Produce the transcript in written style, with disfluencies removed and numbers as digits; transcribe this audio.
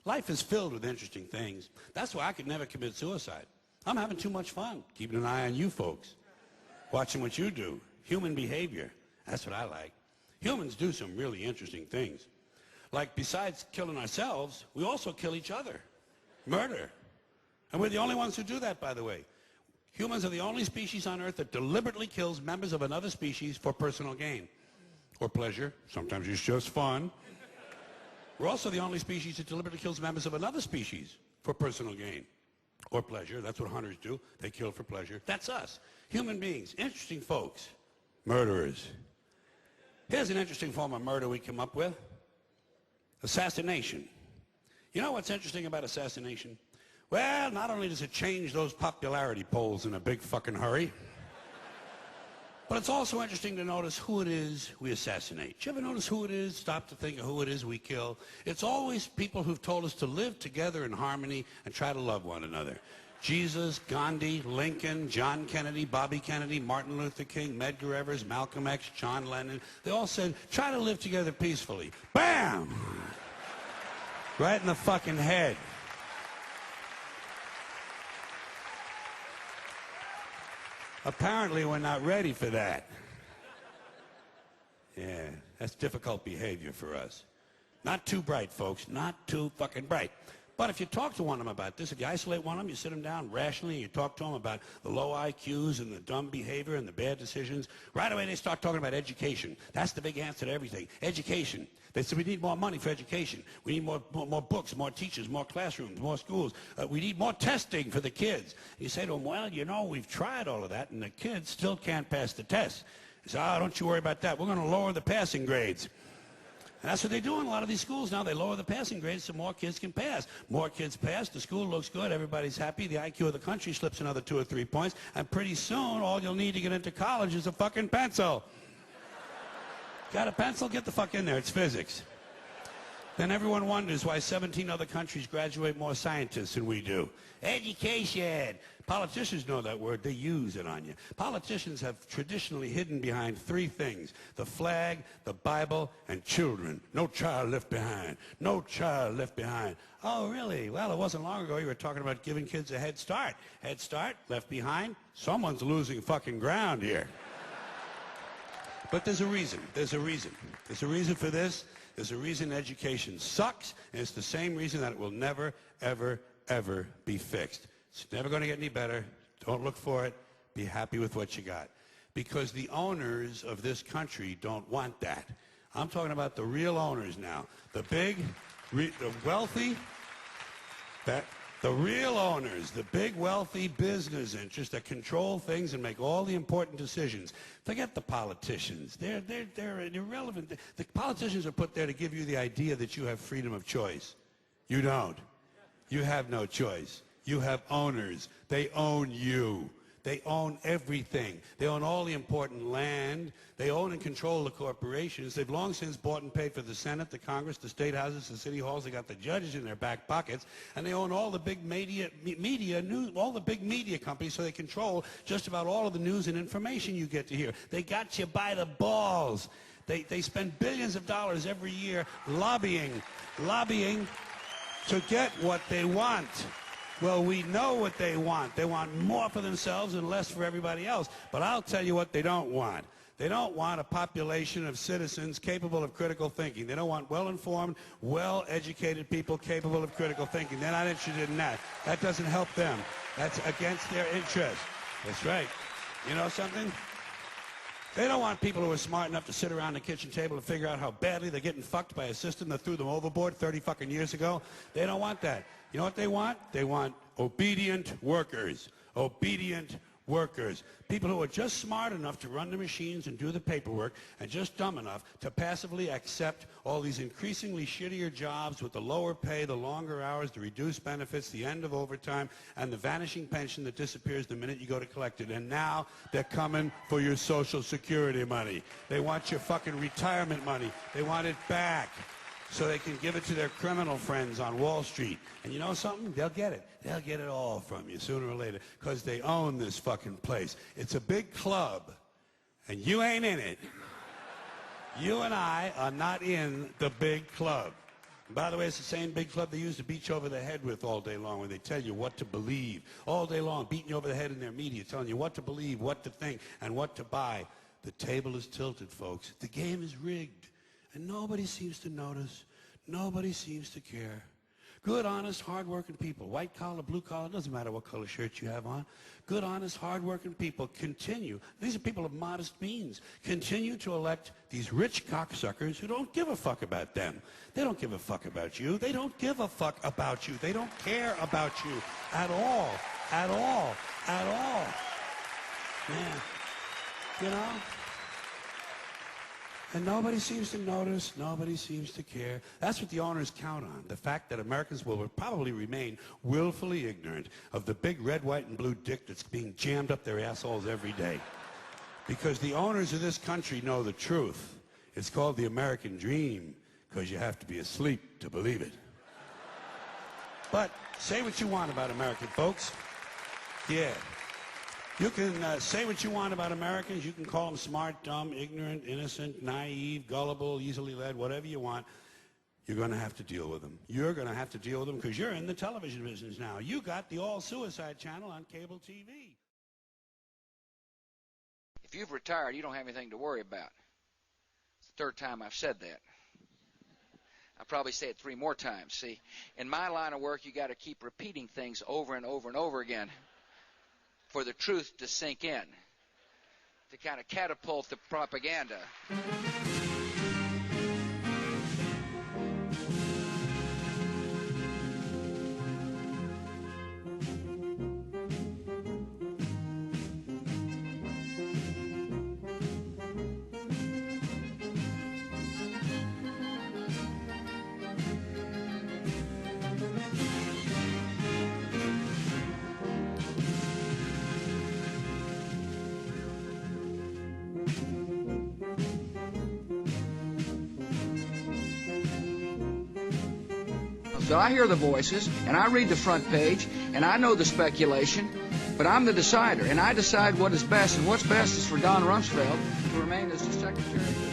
Life is filled with interesting things. That's why I could never commit suicide. I'm having too much fun, keeping an eye on you folks, watching what you do. Human behavior, that's what I like. Humans do some really interesting things. Like, besides killing ourselves, we also kill each other. Murder. And we're the only ones who do that, by the way. Humans are the only species on Earth that deliberately kills members of another species for personal gain. Or pleasure. Sometimes it's just fun. We're also the only species that deliberately kills members of another species for personal gain. Or pleasure. That's what hunters do. They kill for pleasure. That's us. Human beings. Interesting folks. Murderers. Here's an interesting form of murder we come up with. Assassination. You know what's interesting about assassination? Well, not only does it change those popularity polls in a big fucking hurry, but it's also interesting to notice who it is we assassinate. Do you ever notice who it is? Stop to think of who it is we kill. It's always people who've told us to live together in harmony and try to love one another. Jesus, Gandhi, Lincoln, John Kennedy, Bobby Kennedy, Martin Luther King, Medgar Evers, Malcolm X, John Lennon. They all said, try to live together peacefully. Bam! Right in the fucking head. Apparently, we're not ready for that. Yeah, that's difficult behavior for us. Not too bright, folks. Not too fucking bright. But if you talk to one of them about this, if you isolate one of them, you sit them down rationally, you talk to them about the low IQs and the dumb behavior and the bad decisions, right away they start talking about education. That's the big answer to everything. Education. They say we need more money for education. We need more books, more teachers, more classrooms, more schools. We need more testing for the kids. You say to them, well, you know, we've tried all of that, and the kids still can't pass the test. They say, oh, don't you worry about that. We're going to lower the passing grades. And that's what they do in a lot of these schools now. They lower the passing grades so more kids can pass. More kids pass, the school looks good, everybody's happy, the IQ of the country slips another 2 or 3 points, and pretty soon all you'll need to get into college is a fucking pencil. Got a pencil? Get the fuck in there. It's physics. Then everyone wonders why 17 other countries graduate more scientists than we do. Education. Politicians know that word. They use it on you. Politicians have traditionally hidden behind 3 things: the flag, the Bible, and children. No child left behind. No child left behind. Oh, really? Well, it wasn't long ago you were talking about giving kids a head start. Head start, left behind. Someone's losing fucking ground here. But there's a reason. There's a reason. There's a reason for this. There's a reason education sucks, and it's the same reason that it will never, ever, ever be fixed. It's never going to get any better. Don't look for it. Be happy with what you got. Because the owners of this country don't want that. I'm talking about the real owners now. The big, the wealthy, the real owners, the big wealthy business interests that control things and make all the important decisions. Forget the politicians. They're irrelevant. The politicians are put there to give you the idea that you have freedom of choice. You don't. You have no choice. You have owners. They own you. They own everything. They own all the important land. They own and control the corporations. They've long since bought and paid for the Senate, the Congress, the state houses, the city halls. They got the judges in their back pockets, and they own all the big media news, all the big media companies. So they control just about all of the news and information you get to hear. They got you by the balls. They spend billions of dollars every year lobbying to get what they want. Well, we know what they want. They want more for themselves and less for everybody else. But I'll tell you what they don't want. They don't want a population of citizens capable of critical thinking. They don't want well-informed, well-educated people capable of critical thinking. They're not interested in that. That doesn't help them. That's against their interest. That's right. You know something? They don't want people who are smart enough to sit around the kitchen table and figure out how badly they're getting fucked by a system that threw them overboard 30 fucking years ago. They don't want that. You know what they want? They want obedient workers. Obedient workers. People who are just smart enough to run the machines and do the paperwork, and just dumb enough to passively accept all these increasingly shittier jobs with the lower pay, the longer hours, the reduced benefits, the end of overtime, and the vanishing pension that disappears the minute you go to collect it. And now they're coming for your Social Security money. They want your fucking retirement money. They want it back, so they can give it to their criminal friends on Wall Street. And you know something? They'll get it. They'll get it all from you sooner or later, because they own this fucking place. It's a big club, and you ain't in it. You and I are not in the big club. And by the way, it's the same big club they use to beat you over the head with all day long when they tell you what to believe. All day long, beating you over the head in their media, telling you what to believe, what to think, and what to buy. The table is tilted, folks. The game is rigged. And nobody seems to notice. Nobody seems to care. Good, honest, hard-working people, white collar, blue collar, doesn't matter what color shirt you have on. Good, honest, hard-working people continue. These are people of modest means. Continue to elect these rich cocksuckers who don't give a fuck about them. They don't give a fuck about you. They don't give a fuck about you. They don't care about you at all, at all, at all. Man, you know? And nobody seems to notice, nobody seems to care. That's what the owners count on, the fact that Americans will probably remain willfully ignorant of the big red, white, and blue dick that's being jammed up their assholes every day. Because the owners of this country know the truth. It's called the American dream, because you have to be asleep to believe it. But say what you want about American folks. Yeah. You can say what you want about Americans. You can call them smart, dumb, ignorant, innocent, naive, gullible, easily led, whatever you want. You're going to have to deal with them. You're going to have to deal with them because you're in the television business now. You got the all-suicide channel on cable TV. If you've retired, you don't have anything to worry about. It's the third time I've said that. I'll probably say it 3 more times. See, in my line of work, you got to keep repeating things over and over and over again for the truth to sink in, to kind of catapult the propaganda. So I hear the voices, and I read the front page, and I know the speculation, but I'm the decider, and I decide what is best, and what's best is for Don Rumsfeld to remain as the Secretary.